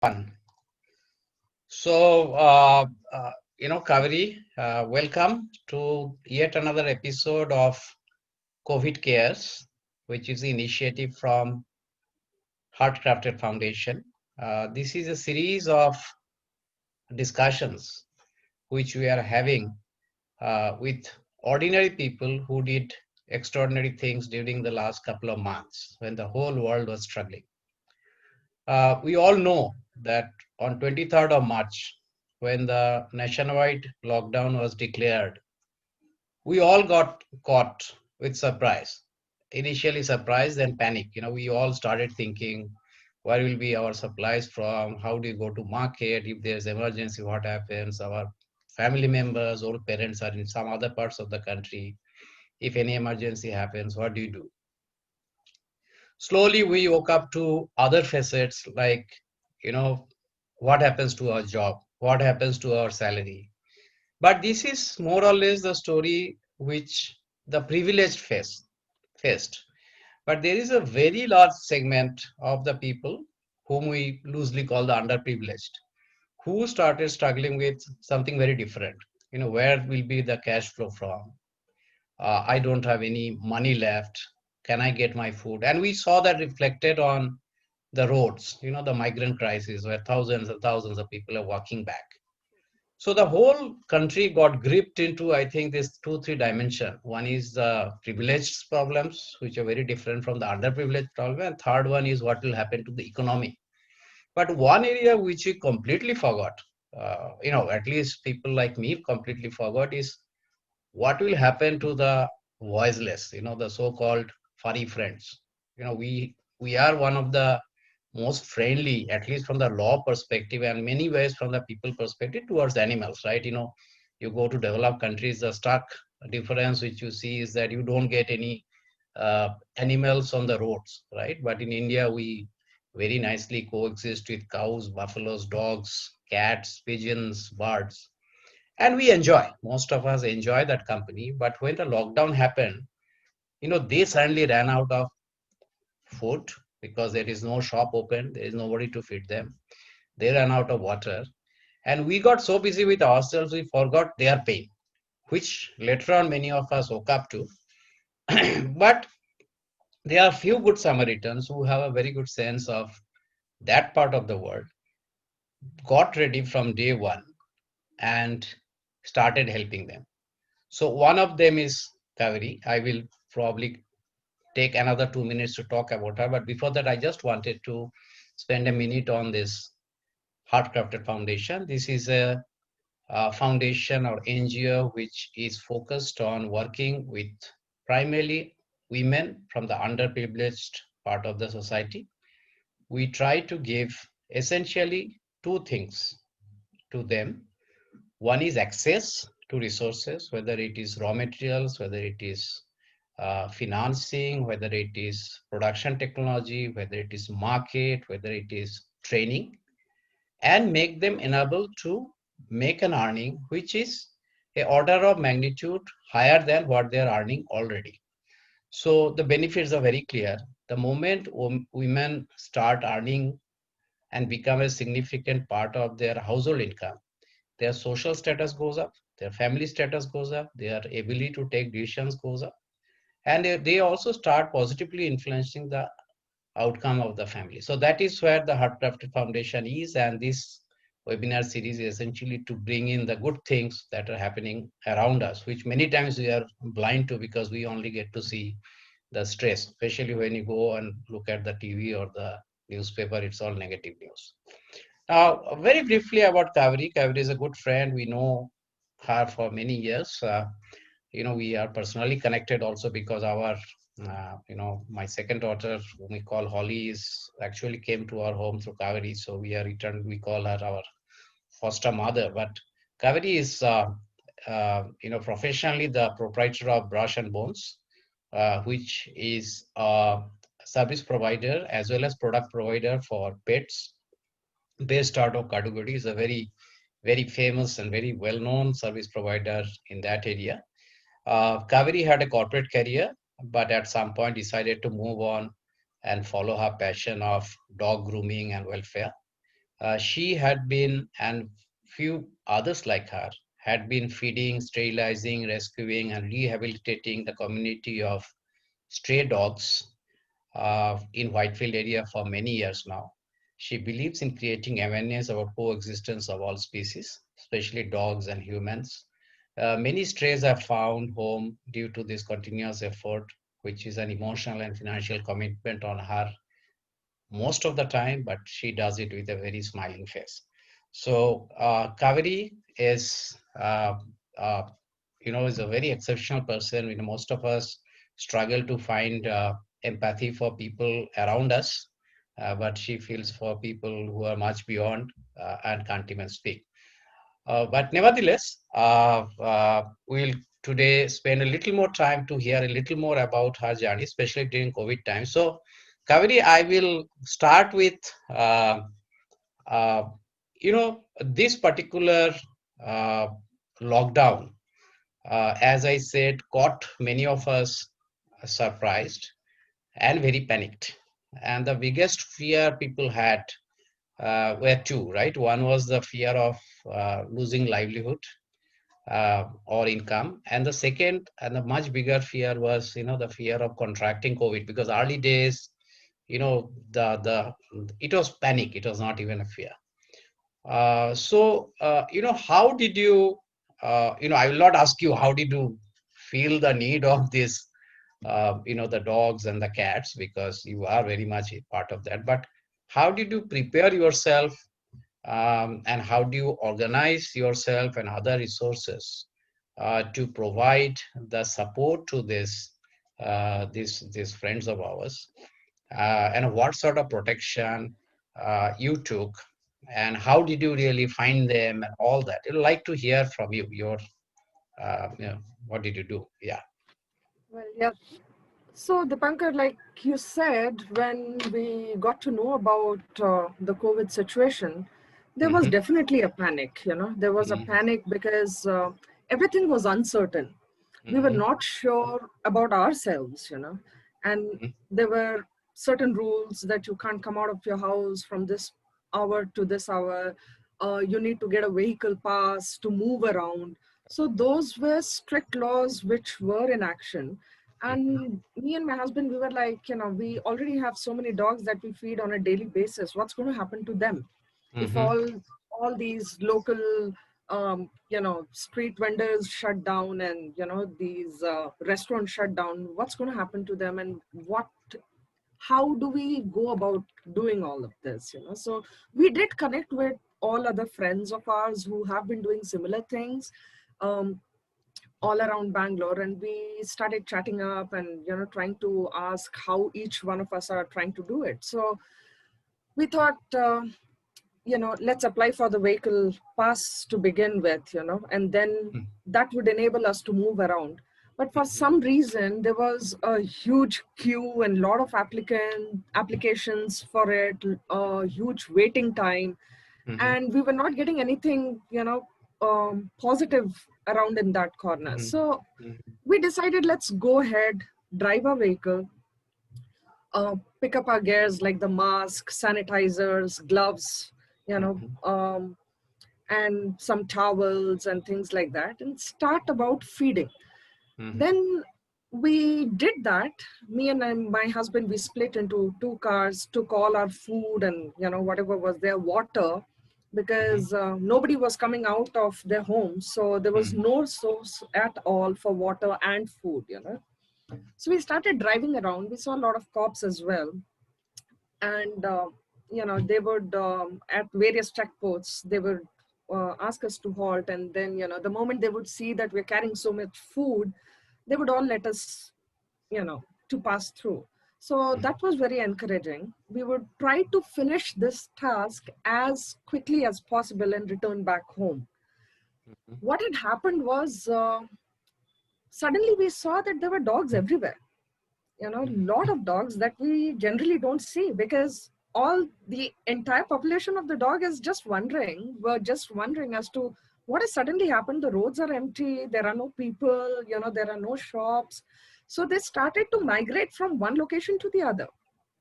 One. So, Kaveri, welcome to yet another episode of COVID Cares, which is the initiative from Heartcrafted Foundation. This is a series of discussions which we are having with ordinary people who did extraordinary things during the last couple of months when the whole world was struggling. We all know that on 23rd of March, when the nationwide lockdown was declared, we all got caught with surprise. Initially surprise, then panic. We all started thinking, where will be our supplies from? How do you go to market? If there's emergency, what happens? Our family members or parents are in some other parts of the country. If any emergency happens, what do you do? Slowly we woke up to other facets like, you know, what happens to our job? What happens to our salary? But this is more or less the story which the privileged faced. But there is a very large segment of the people whom we loosely call the underprivileged, who started struggling with something very different. Where will be the cash flow from? I don't have any money left. Can I get my food? And we saw that reflected on the roads, the migrant crisis where thousands and thousands of people are walking back. So the whole country got gripped into, I think, this two, three dimension. One is the privileged problems, which are very different from the underprivileged problem. And third one is what will happen to the economy. But one area which we completely forgot, at least people like me completely forgot is what will happen to the voiceless, the so-called furry friends. We are one of the most friendly, at least from the law perspective, and many ways from the people perspective towards animals, right? You go to developed countries, the stark difference which you see is that you don't get any animals on the roads, right? But in India, we very nicely coexist with cows, buffaloes, dogs, cats, pigeons, birds, and we enjoy. Most of us enjoy that company. But when the lockdown happened, they suddenly ran out of food because there is no shop open, there is nobody to feed them. They ran out of water. And we got so busy with ourselves, we forgot their pain, which later on many of us woke up to. But there are few good Samaritans who have a very good sense of that part of the world, got ready from day one and started helping them. So one of them is Kaveri. I will probably take another 2 minutes to talk about her. But before that, I just wanted to spend a minute on this Heartcrafted Foundation. This is a foundation or NGO which is focused on working with primarily women from the underprivileged part of the society. We try to give essentially two things to them. One is access to resources, whether it is raw materials, whether it is financing, whether it is production technology, whether it is market, whether it is training, and make them enabled to make an earning which is a order of magnitude higher than what they are earning already. So the benefits are very clear. The moment women start earning and become a significant part of their household income, their social status goes up, their family status goes up, their ability to take decisions goes up, and they also start positively influencing the outcome of the family. So that is where the Heartcrafted Foundation is, and this webinar series is essentially to bring in the good things that are happening around us, which many times we are blind to because we only get to see the stress, especially when you go and look at the TV or the newspaper, it's all negative news. Now, very briefly about Kaveri. Kaveri is a good friend. We know her for many years. We are personally connected also because my second daughter, whom we call Holly, is actually came to our home through Kaveri. So we call her our foster mother. But Kaveri is, professionally the proprietor of Brush and Bones, which is a service provider as well as product provider for pets based out of Kadugodi. Is a very, very famous and very well-known service provider in that area. Kaveri had a corporate career, but at some point decided to move on and follow her passion of dog grooming and welfare. She had been, and few others like her, had been feeding, sterilizing, rescuing, and rehabilitating the community of stray dogs in Whitefield area for many years now. She believes in creating awareness about coexistence of all species, especially dogs and humans. Many strays have found home due to this continuous effort, which is an emotional and financial commitment on her most of the time, but she does it with a very smiling face. So Kaveri is, is a very exceptional person. You know, most of us struggle to find empathy for people around us, but she feels for people who are much beyond and can't even speak. But nevertheless, we'll today spend a little more time to hear a little more about her journey, especially during COVID time. So, Kaveri, I will start with, uh, uh, this particular uh, lockdown, as I said, caught many of us surprised and very panicked. And the biggest fear people had were two, right? One was the fear of losing livelihood or income, and the second and the much bigger fear was, the fear of contracting COVID, because early days, the it was panic. It was not even a fear. How did you, I will not ask you how did you feel the need of this, the dogs and the cats, because you are very much a part of that. But how did you prepare yourself, and how do you organize yourself and other resources to provide the support to these friends of ours, and what sort of protection you took, and how did you really find them and all that? I'd like to hear from you. What did you do? Yeah. Well, yeah. So, Dipankar, like you said, when we got to know about the COVID situation, there was Mm-hmm. definitely a panic. There was a Mm-hmm. panic because everything was uncertain. We were Mm-hmm. not sure about ourselves, and there were certain rules that you can't come out of your house from this hour to this hour. You need to get a vehicle pass to move around. So those were strict laws which were in action. Mm-hmm. And me and my husband, we were like, we already have so many dogs that we feed on a daily basis. What's going to happen to them if Mm-hmm. all these local street vendors shut down, and these restaurants shut down? What's going to happen to them, and how do we go about doing all of this? So we did connect with all other friends of ours who have been doing similar things, um, all around Bangalore, and we started chatting up and trying to ask how each one of us are trying to do it. So we thought, let's apply for the vehicle pass to begin with, and then that would enable us to move around. But for Mm-hmm. some reason, there was a huge queue and lot of applications for it, a huge waiting time, Mm-hmm. and we were not getting anything, positive around in that corner. So Mm-hmm. we decided, let's go ahead, drive a vehicle, pick up our gears like the mask, sanitizers, gloves, you know, Mm-hmm. um, and some towels and things like that, and start about feeding. Mm-hmm. Then we did that. Me and my husband, we split into two cars, took all our food and whatever was there, water, Mm-hmm. because nobody was coming out of their homes, so there was Mm-hmm. no source at all for water and food. So we started driving around. We saw a lot of cops as well, and they would, at various checkpoints, they would ask us to halt, and then the moment they would see that we're carrying so much food, they would all let us, to pass through. So that was very encouraging. We would try to finish this task as quickly as possible and return back home. What had happened was, suddenly we saw that there were dogs everywhere. Lot of dogs that we generally don't see, because all the entire population of the dog is just wondering, were just wondering as to what has suddenly happened. The roads are empty, there are no people, there are no shops. So they started to migrate from one location to the other.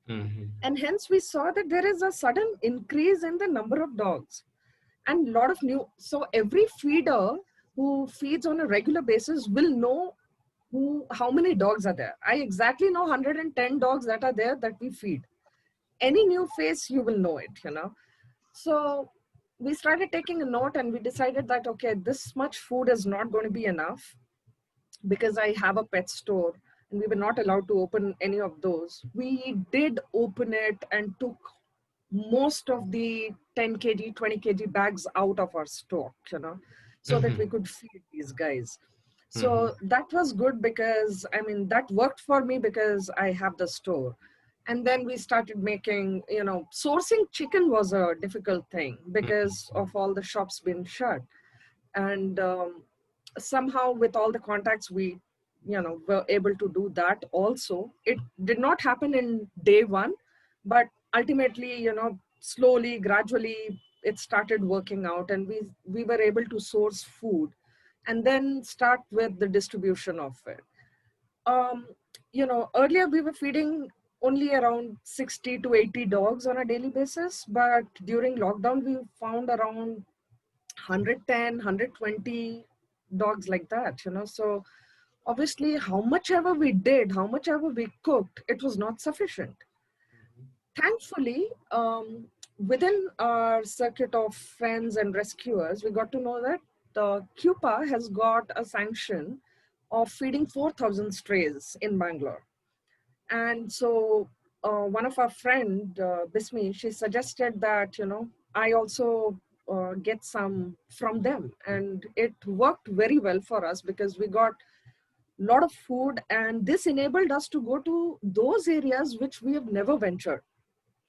Mhm. And hence we saw that there is a sudden increase in the number of dogs and a lot of new. So every feeder who feeds on a regular basis will know how many dogs are there. I exactly know 110 dogs that are there that we feed. Any new face, you will know it, you know. So we started taking a note and we decided that, okay, this much food is not going to be enough because I have a pet store and we were not allowed to open any of those. We did open it and took most of the 10 kg, 20 kg bags out of our stock, you know, so that we Mhm. could feed these guys. Mhm. So that was good because, I mean, that worked for me because I have the store. And then we started making, you know, sourcing chicken was a difficult thing because of all the shops being shut. And somehow with all the contacts we, you know, were able to do that also. It did not happen in day one, but ultimately, you know, slowly, gradually it started working out and we were able to source food and then start with the distribution of it. um, you know, earlier we were feeding only around 60 to 80 dogs on a daily basis, but during lockdown we found around 110, 120 dogs like that, you know. So obviously, how much ever we did, how much ever we cooked, it was not sufficient. Thankfully, within our circuit of friends and rescuers, we got to know that the CUPA has got a sanction of feeding 4,000 strays in Bangalore. And so one of our friend, Bismi, she suggested that, you know, I also get some from them. And it worked very well for us because we got a lot of food and this enabled us to go to those areas which we have never ventured,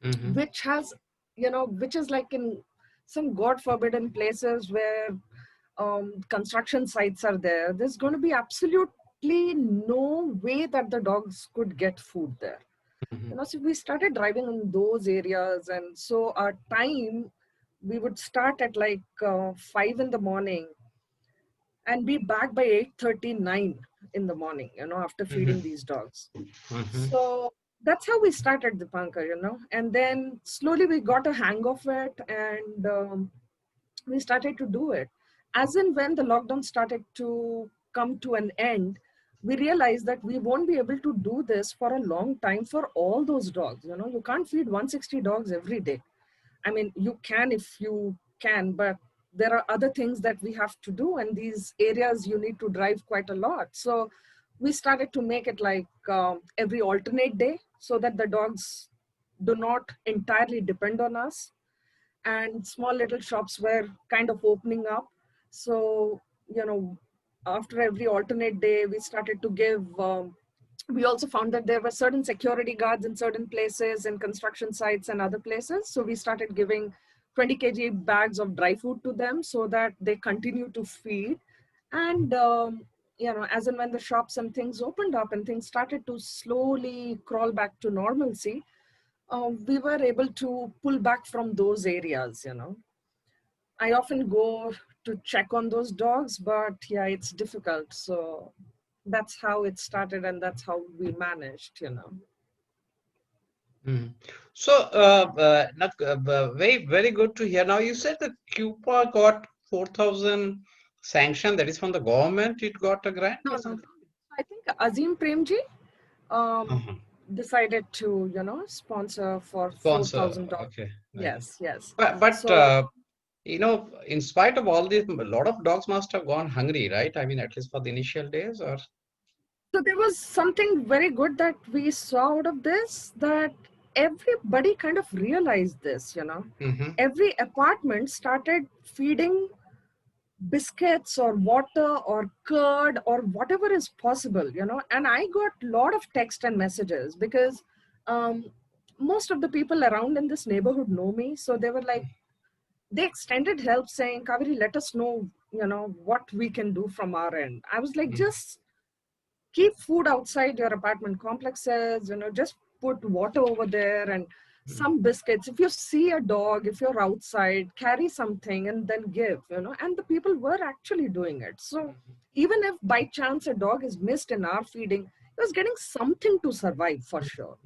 Mhm. which has, you know, which is like in some God forbidden places where construction sites are there. There's going to be absolutely no way that the dogs could get food there. You Mhm. know, so we started driving in those areas, and so our time, we would start at like 5 in the morning and be back by 8:39 in the morning, you know, after feeding Mhm. these dogs. Mhm. So that's how we started the Dipankar, you know, and then slowly we got a hang of it and we started to do it. As in when the lockdown started to come to an end, we realized that we won't be able to do this for a long time for all those dogs. You know, you can't feed 160 dogs every day. I mean, you can if you can, but there are other things that we have to do, and these areas you need to drive quite a lot. So we started to make it like every alternate day so that the dogs do not entirely depend on us, and small little shops were kind of opening up. So, you know, after every alternate day, we started to give. We also found that there were certain security guards in certain places and construction sites and other places. So we started giving 20 kg bags of dry food to them so that they continue to feed. And, you know, as and when the shops and things opened up and things started to slowly crawl back to normalcy, we were able to pull back from those areas, you know. I often go to check on those dogs, but yeah, it's difficult. So that's how it started and that's how we managed, you know. Mhm. So, very, very good to hear. Now, you said the CUPA got 4,000 sanction. That is from the government. It got a grant No, or no. something? I think Azim Premji um, Uh-huh. decided to, you know, sponsor for Sponsor. 4,000 dogs. Okay. Right. Yes, yes. But So in spite of all this, a lot of dogs must have gone hungry, right? I mean, at least for the initial days, or. So there was something very good that we saw out of this, that everybody kind of realized this, you know. Mm-hmm. Every apartment started feeding biscuits or water or curd or whatever is possible, you know. And I got a lot of text and messages because um, most of the people around in this neighborhood know me. So they were like, they extended help saying, Kaveri, let us know, you know, what we can do from our end. I was like, just keep food outside your apartment complexes, you know, just put water over there and Mm-hmm. some biscuits. If you see a dog, if you're outside, carry something and then give, you know. And the people were actually doing it. So even if by chance a dog is missed in our feeding, it was getting something to survive for sure.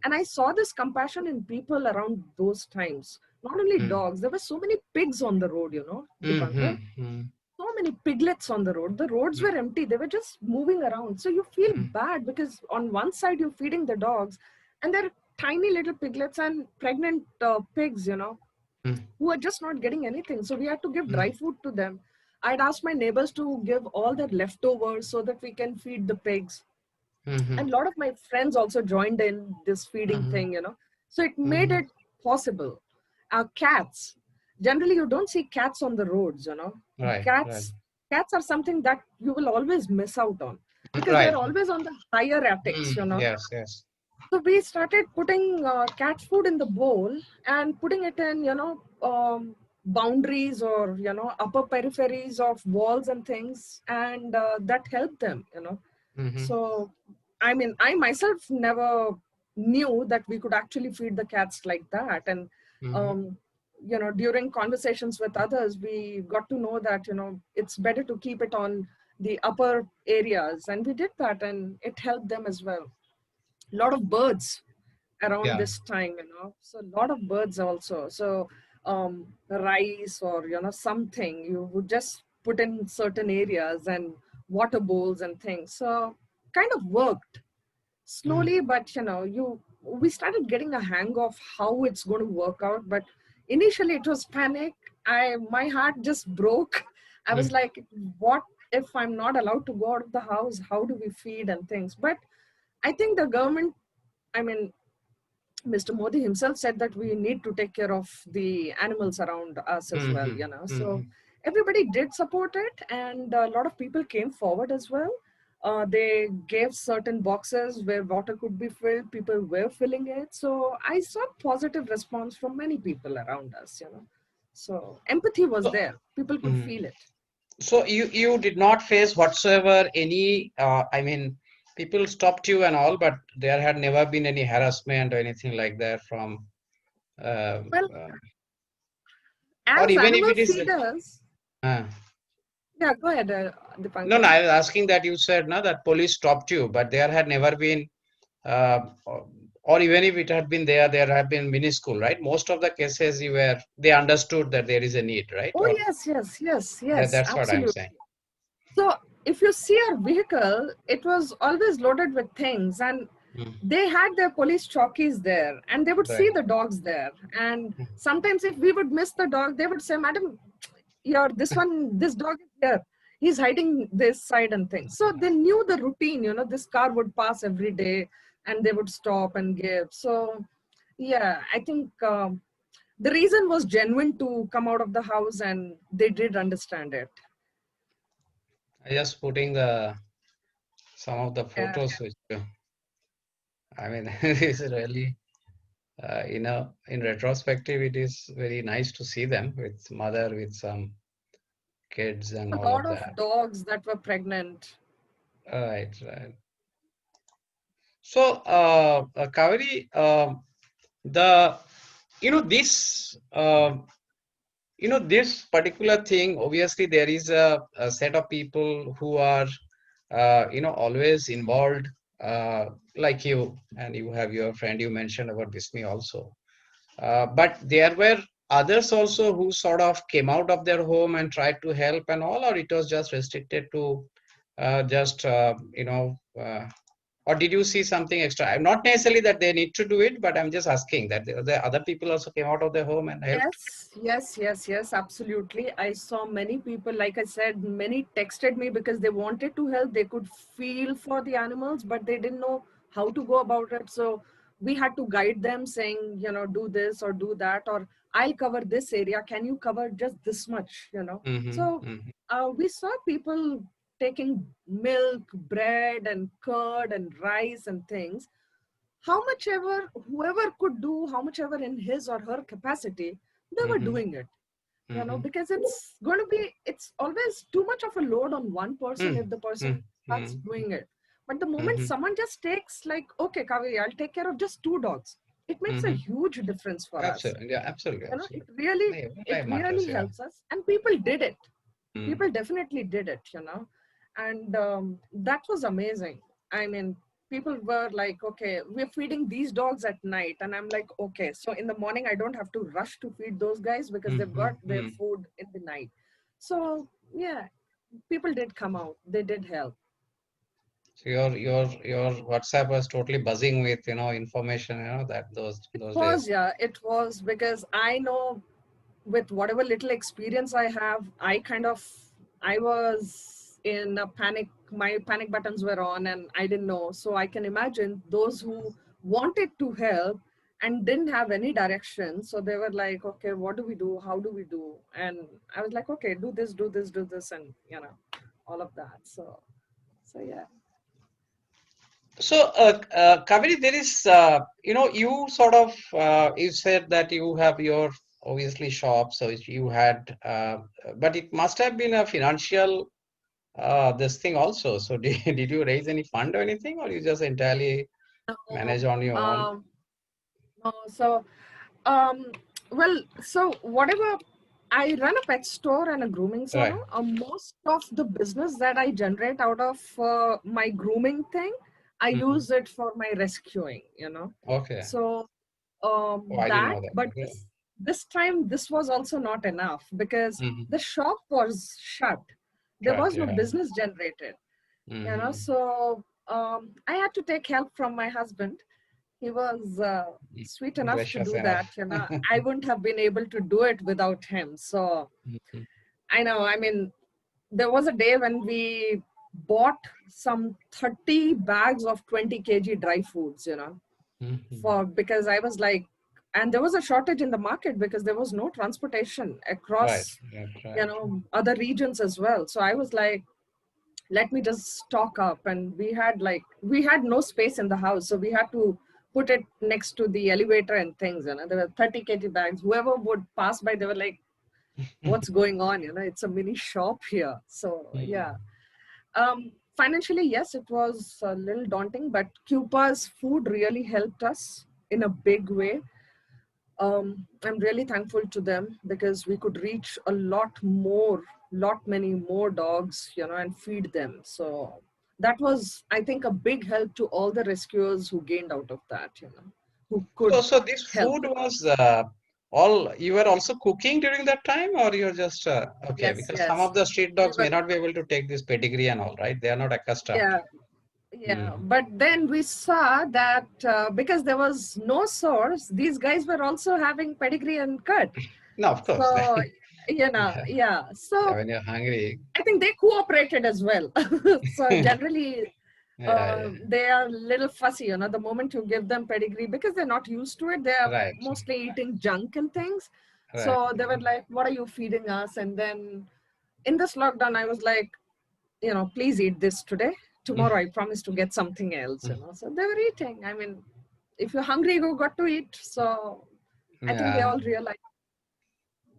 And I saw this compassion in people around those times. Not only mm, dogs, there were so many pigs on the road, mm, Dipankar. mm, mm, So many piglets on the road. The roads mm, were empty. They were just moving around. So you feel mm, bad because on one side you're feeding the dogs, and they're tiny little piglets and pregnant pigs, mm, who are just not getting anything. So we had to give mm, dry food to them. I'd asked my neighbors to give all their leftovers so that we can feed the pigs. mm, And a lot of my friends also joined in this feeding mm, thing, So it made mm. it possible. Cats. Generally, you don't see cats on the roads, Right, right, Cats, cats are something that you will always miss out on because they're right. always on the higher attics, Yes, yes. So we started putting cat food in the bowl and putting it in, boundaries or, upper peripheries of walls and things. And that helped them, Mm-hmm, So, I mean, I myself never knew that we could actually feed the cats like that. And, mm-hmm. um, during conversations with others, we got to know that, it's better to keep it on the upper areas. And we did that and it helped them as well. A lot of birds around Yeah. this time, so a lot of birds also. So rice or something you would just put in certain areas and water bowls and things, so kind of worked Mm, slowly, but we started getting a hang of how it's going to work out. But initially it was panic. My heart just broke. I was mm, like, what if I'm not allowed to go out of the house? How do we feed and things? But I think the government, I mean, Mr. Modi himself said that we need to take care of the animals around us as well, mm-hmm, So mm-hmm. everybody did support it, and a lot of people came forward as well. They gave certain boxes where water could be filled. People were filling it. So I saw positive response from many people around us, So empathy was So, there. People could mm. feel it. So you did not face whatsoever any, I mean, people stopped you and all, but there had never been any harassment or anything like that from, uh, Well, uh, or as even if animal it is, feeders, uh, yeah, go ahead, no, Dipankar. no, I was asking that you said no, that police stopped you, but there had never been, or even if it had been there, there had been minuscule, right? Most of the cases you were, they understood that there is a need, right? Oh, Or yes, yes, yes, yes, that's what I'm absolutely. saying. So if you see our vehicle, it was always loaded with things, and Mm, they had their police chockies there, and they would right. see the dogs there. And sometimes, if we would miss the dog, they would say, "Madam, this dog is here. He's hiding this side and things." So they knew the routine. This car would pass every day, and they would stop and give. So, yeah, I think the reason was genuine to come out of the house, and they did understand it. I just putting the some of the Yeah. photos which I mean it is really in retrospective it is very nice to see them with mother with some kids and A all lot of of that. dogs that were pregnant. Right, right. So Kaveri, the this this particular thing, obviously there is a set of people who are always involved, uh, like you, and you have your friend you mentioned about Bismi also. But there were others also who sort of came out of their home and tried to help and all, or it was just restricted to just or did you see something extra? I'm not necessarily that they need to do it, but I'm just asking that the other people also came out of their home and helped. Yes, yes, yes, yes, absolutely. I saw many people, like I said, many texted me because they wanted to help. They could feel for the animals, but they didn't know how to go about it. So we had to guide them saying, do this or do that, or I'll cover this area. Can you cover just this much? Mm-hmm, So mm-hmm, we saw people taking milk, bread, and curd and rice and things, how much ever whoever could do, how much ever in his or her capacity, they were mm-hmm, doing it, mm-hmm, because it's always too much of a load on one person if the person starts mm-hmm, doing it. But the moment mm-hmm, someone just takes, like, okay, Kaveri, I'll take care of just two dogs, it makes a mm-hmm. huge difference for us. Absolutely, yeah, absolutely, It absolutely. really, Yeah, it life matters, really yeah. helps us, and people did it. Mm. People definitely did it, and that was amazing. I mean, people were like, okay, we're feeding these dogs at night. And I'm like, okay, so in the morning, I don't have to rush to feed those guys because they've got their Mm-hmm. food in the night. So, yeah, people did come out. They did help. So your WhatsApp was totally buzzing with, information, that those days. Yeah, it was because I know with whatever little experience I have, I was in a panic. My panic buttons were on and I didn't know. So I can imagine those who wanted to help and didn't have any direction. So they were like, okay, what do we do? How do we do? And I was like, okay, do this, do this, do this, and all of that. So yeah. So, Kaveri, there is, you sort of, you said that you have your obviously shop, so you had, but it must have been a financial this thing also. So, did you raise any fund or anything, or you just entirely No, manage on your own? um, no, Um, well, so whatever, I run a pet store and a grooming salon. Right. Most of the business that I generate out of my grooming thing, I Hmm. use it for my rescuing. Okay. So Oh, I didn't that, know that. but Okay. this time this was also not enough because Hmm. the shop was shut. There Right. was no Yeah. business generated. Hmm. So I had to take help from my husband. He was sweet enough to Gracious do enough. that. I wouldn't have been able to do it without him. So Mhm. I know, I mean, there was a day when we bought some 30 bags of 20 kg dry foods, Mhm. for because I was like, and there was a shortage in the market because there was no transportation Right. across, Right. Right. other regions as well. So I was like, let me just stock up. And we had no space in the house, so we had to put it next to the elevator and things. There were 30 kg bags. Whoever would pass by, they were like, what's going on? It's a mini shop here. So yeah. Mhm. Financially, yes, it was a little daunting, but Cupa's food really helped us in a big way. I'm really thankful to them because we could reach a lot many more dogs, and feed them. So that was, I think, a big help to all the rescuers who gained out of that, who So, could so this help food the was dogs. all you were also cooking during that time, or you're just okay? Yes, Because some yes. of the street We dogs were, may not be able to take this pedigree and all, right? They are not accustomed. yeah, yeah. Mm. But then we saw that because there was no source, these guys were also having pedigree and cut. No, of course. So, Yeah, yeah. yeah, So when you're hungry. I think they cooperated as well. So generally, Yeah, yeah. they are a little fussy. The moment you give them pedigree, because they're not used to it, they are Right, mostly eating junk and things. right. So they were like, "What are you feeding us?" And then in this lockdown, I was like, please eat this today. Tomorrow, I promise to get something else. So they were eating. I mean, if you're hungry, you got to eat. So I think they Yeah. all realized.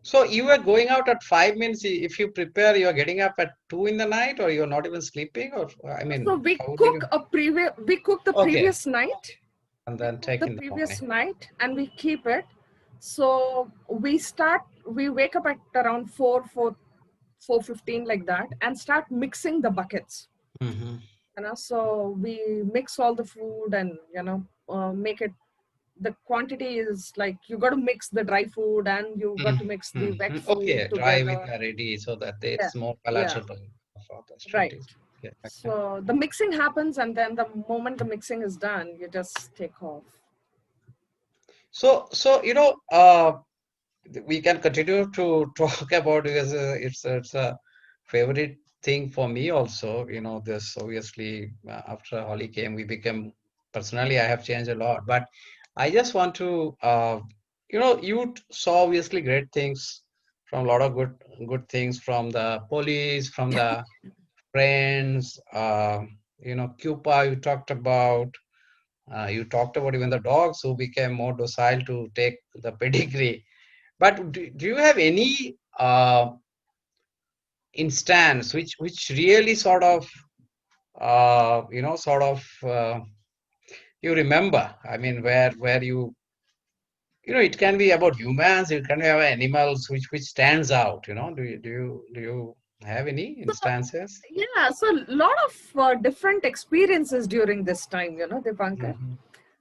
So you were going out at 5 minutes. If you prepare, you're getting up at 2 in the night, or you're not even sleeping, or I So mean, we how did cook you? we cook the Okay, previous night. and We then cook take the in the morning. previous night and we keep it. So we wake up at around 4:15 like that and start mixing the buckets. Hmm. So we mix all the food and make it. The quantity is like you got to mix the dry food and you got to mix the wet Mm-hmm. food Okay, dry with together. the ready so that Yeah, it's more yeah, palatable for the right. street. Okay, okay. So the mixing happens, and then the moment the mixing is done, you just take off. So we can continue to talk about because it's a favorite thing for me also. This obviously after Holly came, we became personally. I have changed a lot, but I just want to you saw obviously great things from a lot of good things from the police, from the friends. Cupa you talked about. You talked about even the dogs who became more docile to take the pedigree. But do you have any instance which really sort of you remember? I mean, where it can be about humans, it can be about animals, which stands out. Do you? Have any So instances? yeah, so a lot of different experiences during this time, Dipankar. Mm-hmm.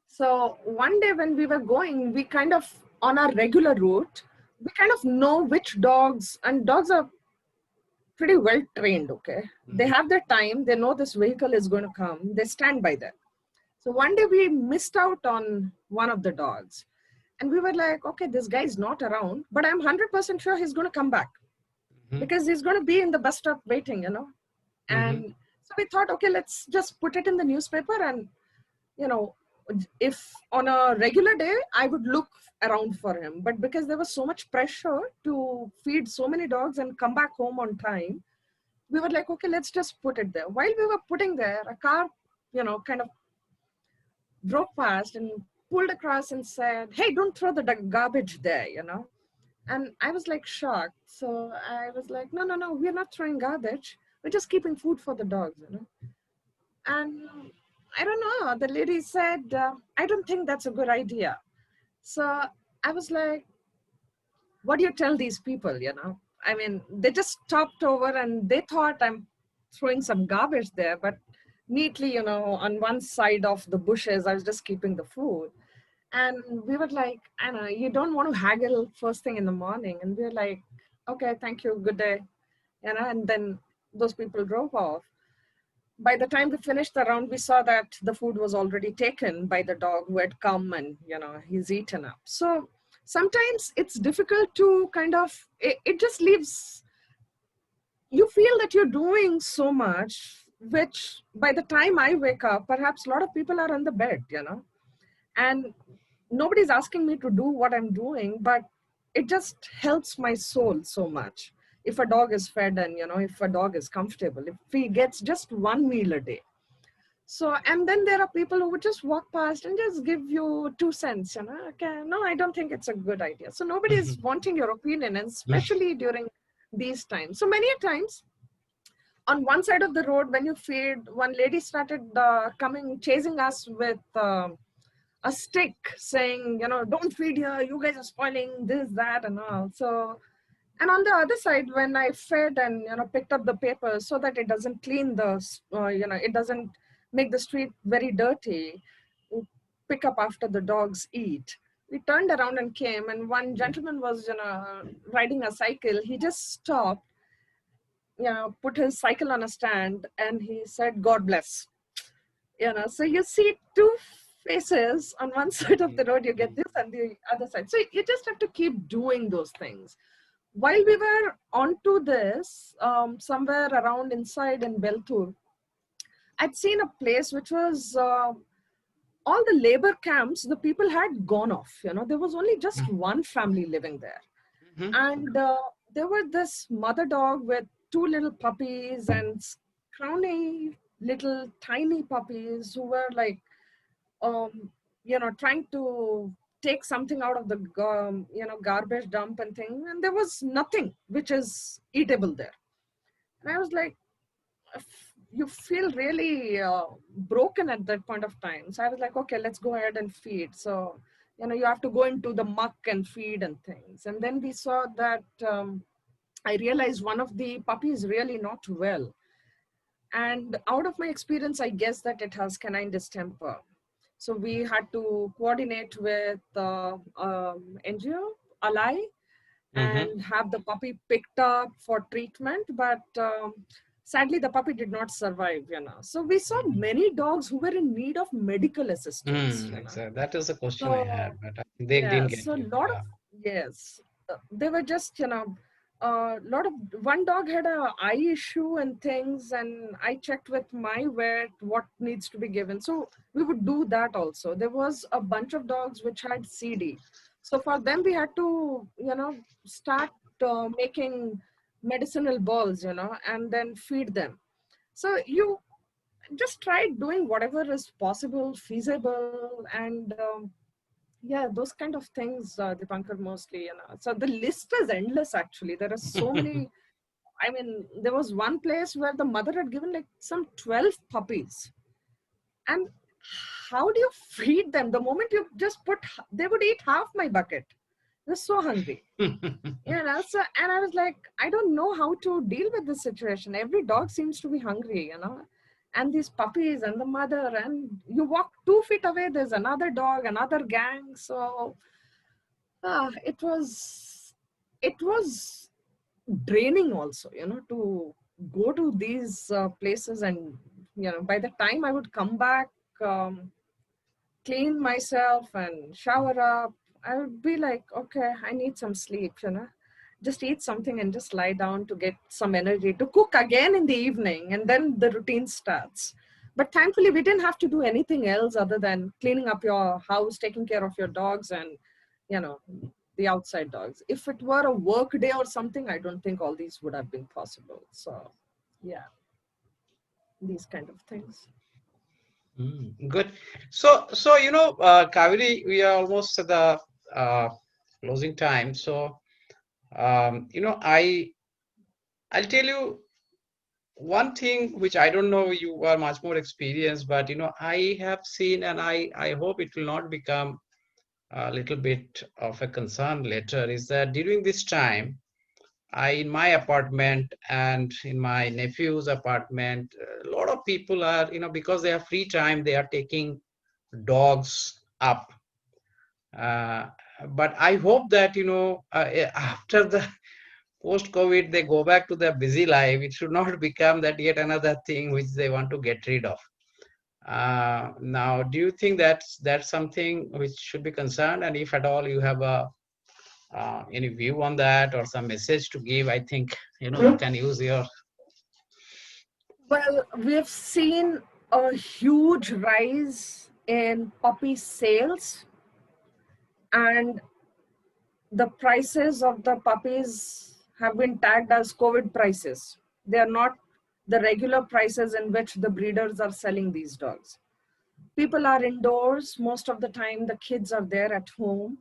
So one day when we were going, we kind of, on our regular route, we kind of know which dogs, and dogs are pretty well trained, okay? They Mm-hmm. have their time, they know this vehicle is going to come, they stand by that. So one day we missed out on one of the dogs. And we were like, okay, this guy is not around, but I'm 100% sure he's going to come back Mm-hmm. because he's going to be in the bus stop waiting. Mm-hmm. And so we thought, okay, let's just put it in the newspaper. And, you know, if on a regular day, I would look around for him. But because there was so much pressure to feed so many dogs and come back home on time, we were like, okay, let's just put it there. While we were putting there, a car, kind of drove past and pulled across and said, hey, don't throw the garbage there. And I was like shocked. So I was like, no, no, no, we're not throwing garbage. We're just keeping food for the dogs. And I don't know. The lady said, I don't think that's a good idea. So I was like, what do you tell these people? I mean, they just stopped over and they thought I'm throwing some garbage there, but neatly, on one side of the bushes, I was just keeping the food. And we were like, I know, you don't want to haggle first thing in the morning. And we were like, okay, thank you, good day. And then those people drove off. By the time we finished the round, we saw that the food was already taken by the dog who had come and he's eaten up. So sometimes it's difficult to kind of, it just leaves, you feel that you're doing so much, which by the time I wake up, perhaps a lot of people are on the bed. And nobody's asking me to do what I'm doing, but it just helps my soul so much. If a dog is fed and if a dog is comfortable, if he gets just one meal a day. So, and then there are people who would just walk past and just give you 2 cents. Okay, no, I don't think it's a good idea. So nobody is wanting your opinion, and especially during these times. So many a times on one side of the road, when you feed, one lady started coming, chasing us with a stick saying, don't feed here, you guys are spoiling this, that, and all. So, and on the other side, when I fed and picked up the paper so that it doesn't clean it doesn't make the street very dirty, pick up after the dogs eat. We turned around and came, and one gentleman was riding a cycle. He just stopped, put his cycle on a stand, and he said, God bless. So you see two faces on one side of the road, you get this, and the other side. So you just have to keep doing those things. While we were onto this, somewhere around inside in Beltur, I'd seen a place which was all the labor camps, the people had gone off. There was only just one family living there. Mm-hmm. And there were this mother dog with two little puppies and scrawny little tiny puppies who were like, trying to take something out of the, garbage dump and thing. And there was nothing which is eatable there. And I was like, you feel really broken at that point of time. So I was like, okay, let's go ahead and feed. So, you have to go into the muck and feed and things. And then we saw that I realized one of the puppies really not well. And out of my experience, I guess that it has canine distemper. So we had to coordinate with NGO, Ally, Mm-hmm. and have the puppy picked up for treatment. But sadly, the puppy did not survive. So we saw many dogs who were in need of medical assistance. Exactly. That is the question I So had, but I think they yeah, didn't get so a you. lot of, Yeah. yes, they were just, a lot of, one dog had a eye issue and things, and I checked with my vet what needs to be given. So we would do that also. There was a bunch of dogs which had CD. So for them, we had to, start making medicinal balls, and then feed them. So you just try doing whatever is possible, feasible, and yeah, those kind of things, Dipankar, mostly. So the list is endless, actually. There are so many. I mean, there was one place where the mother had given like some 12 puppies. And how do you feed them? The moment you just put, they would eat half my bucket. They're so hungry. So, and I was like, I don't know how to deal with this situation. Every dog seems to be hungry, and these puppies and the mother, and you walk 2 feet away, there's another dog, another gang. So uh, it was, it was draining also, to go to these places. And, by the time I would come back, um, clean myself and shower up, I would be like, okay, I need some sleep, just eat something and just lie down to get some energy to cook again in the evening. And then the routine starts. But thankfully, we didn't have to do anything else other than cleaning up your house, taking care of your dogs, and, you know, the outside dogs. If it were a work day or something, I don't think all these would have been possible. So, yeah, these kind of things. Good. So Kaveri, we are almost at the uh, closing time. So, I'll tell you one thing which I don't know. You are much more experienced, but I have seen, and I hope it will not become a little bit of a concern later. Is that during this time, in my apartment and in my nephew's apartment, a lot of people are, because they have free time, they are taking dogs up. Uh, but I hope that, after the post-COVID, they go back to their busy life. It should not become that yet another thing which they want to get rid of. Now, do you think that's something which should be concerned? And if at all you have any view on that or some message to give, I think you can use your. Well, we've seen a huge rise in puppy sales, and the prices of the puppies have been tagged as COVID prices. They are not the regular prices in which the breeders are selling these dogs. People are indoors most of the time, the kids are there at home.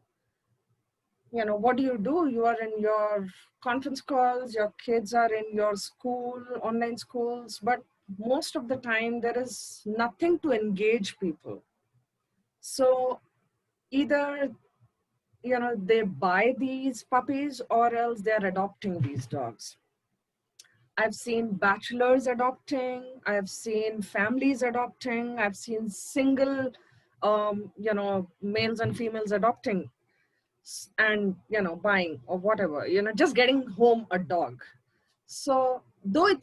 What do? You are in your conference calls, your kids are in your school, online schools, but most of the time there is nothing to engage people. So either they buy these puppies or else they're adopting these dogs. I've seen bachelors adopting, I've seen families adopting, I've seen single males and females adopting, and buying or whatever, just getting home a dog. So though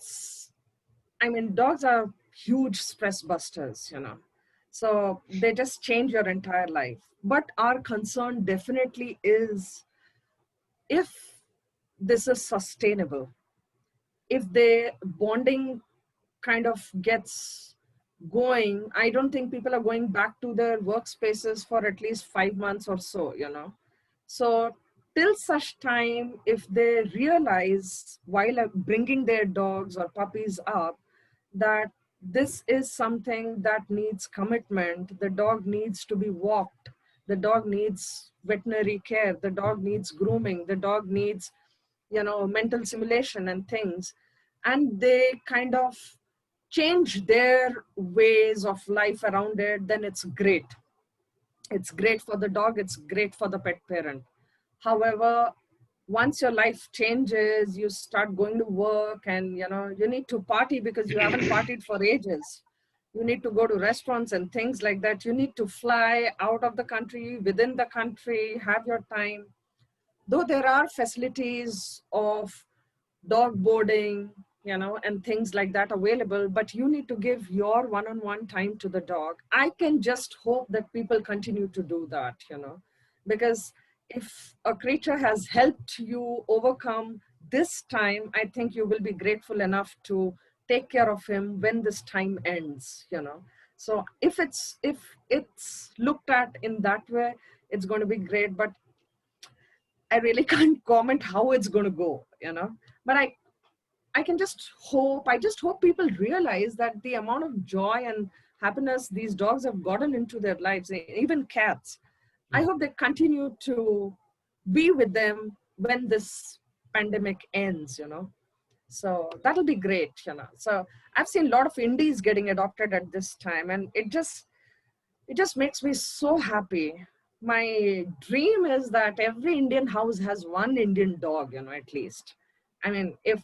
dogs are huge stress busters, so they just change your entire life. But our concern definitely is, if this is sustainable, if the bonding kind of gets going, I don't think people are going back to their workspaces for at least 5 months or so. So till such time, if they realize while bringing their dogs or puppies up that this is something that needs commitment, the dog needs to be walked, the dog needs veterinary care, the dog needs grooming, the dog needs mental simulation and things, and they kind of change their ways of life around it, then it's great. It's great for the dog, it's great for the pet parent. However, once your life changes, you start going to work, and you need to party because you haven't partied for ages. You need to go to restaurants and things like that. You need to fly out of the country, within the country, have your time. Though there are facilities of dog boarding, and things like that available, but you need to give your one-on-one time to the dog. I can just hope that people continue to do that, because if a creature has helped you overcome this time, I think you will be grateful enough to take care of him when this time ends. So if it's looked at in that way, it's going to be great. But I really can't comment how it's going to go. But I can just hope, I just hope people realize that the amount of joy and happiness these dogs have gotten into their lives, even cats, I hope they continue to be with them when this pandemic ends. So that'll be great. So I've seen a lot of indies getting adopted at this time, and it just makes me so happy. my dream is that every Indian house has one Indian dog, at least. I mean, if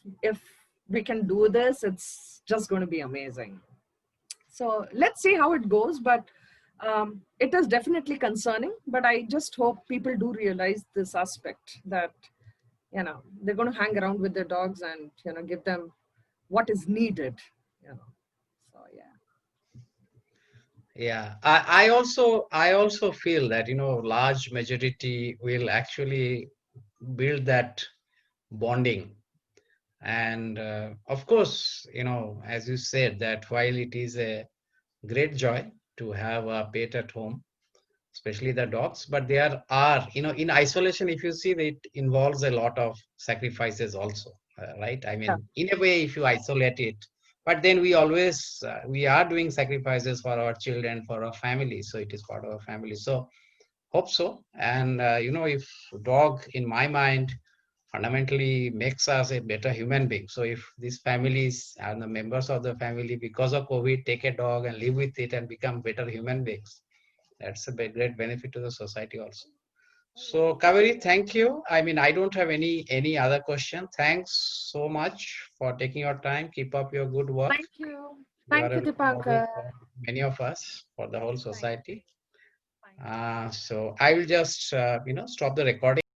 we can do this, it's just going to be amazing. So let's see how it goes, but it is definitely concerning. But I just hope people do realize this aspect that they're going to hang around with their dogs and give them what is needed. You know, so yeah. Yeah, I also feel that large majority will actually build that bonding. And of course, as you said, that while it is a great joy to have a pet at home, especially the dogs, but there are, in isolation, if you see, it involves a lot of sacrifices also, right? I Yeah. mean, in a way, if you isolate it, but then we are doing sacrifices for our children, for our family, so it is part of our family. So hope so. And if dog, in my mind, fundamentally makes us a better human being. So if these families and the members of the family, because of COVID, take a dog and live with it and become better human beings, that's a great benefit to the society also. So Kaveri, thank you. I mean, I don't have any other question. Thanks so much for taking your time. Keep up your good work. Thank you. You are Thank a you, role model Dipankar. for many of us, for the whole Thank society. thank you. So I will just stop the recording.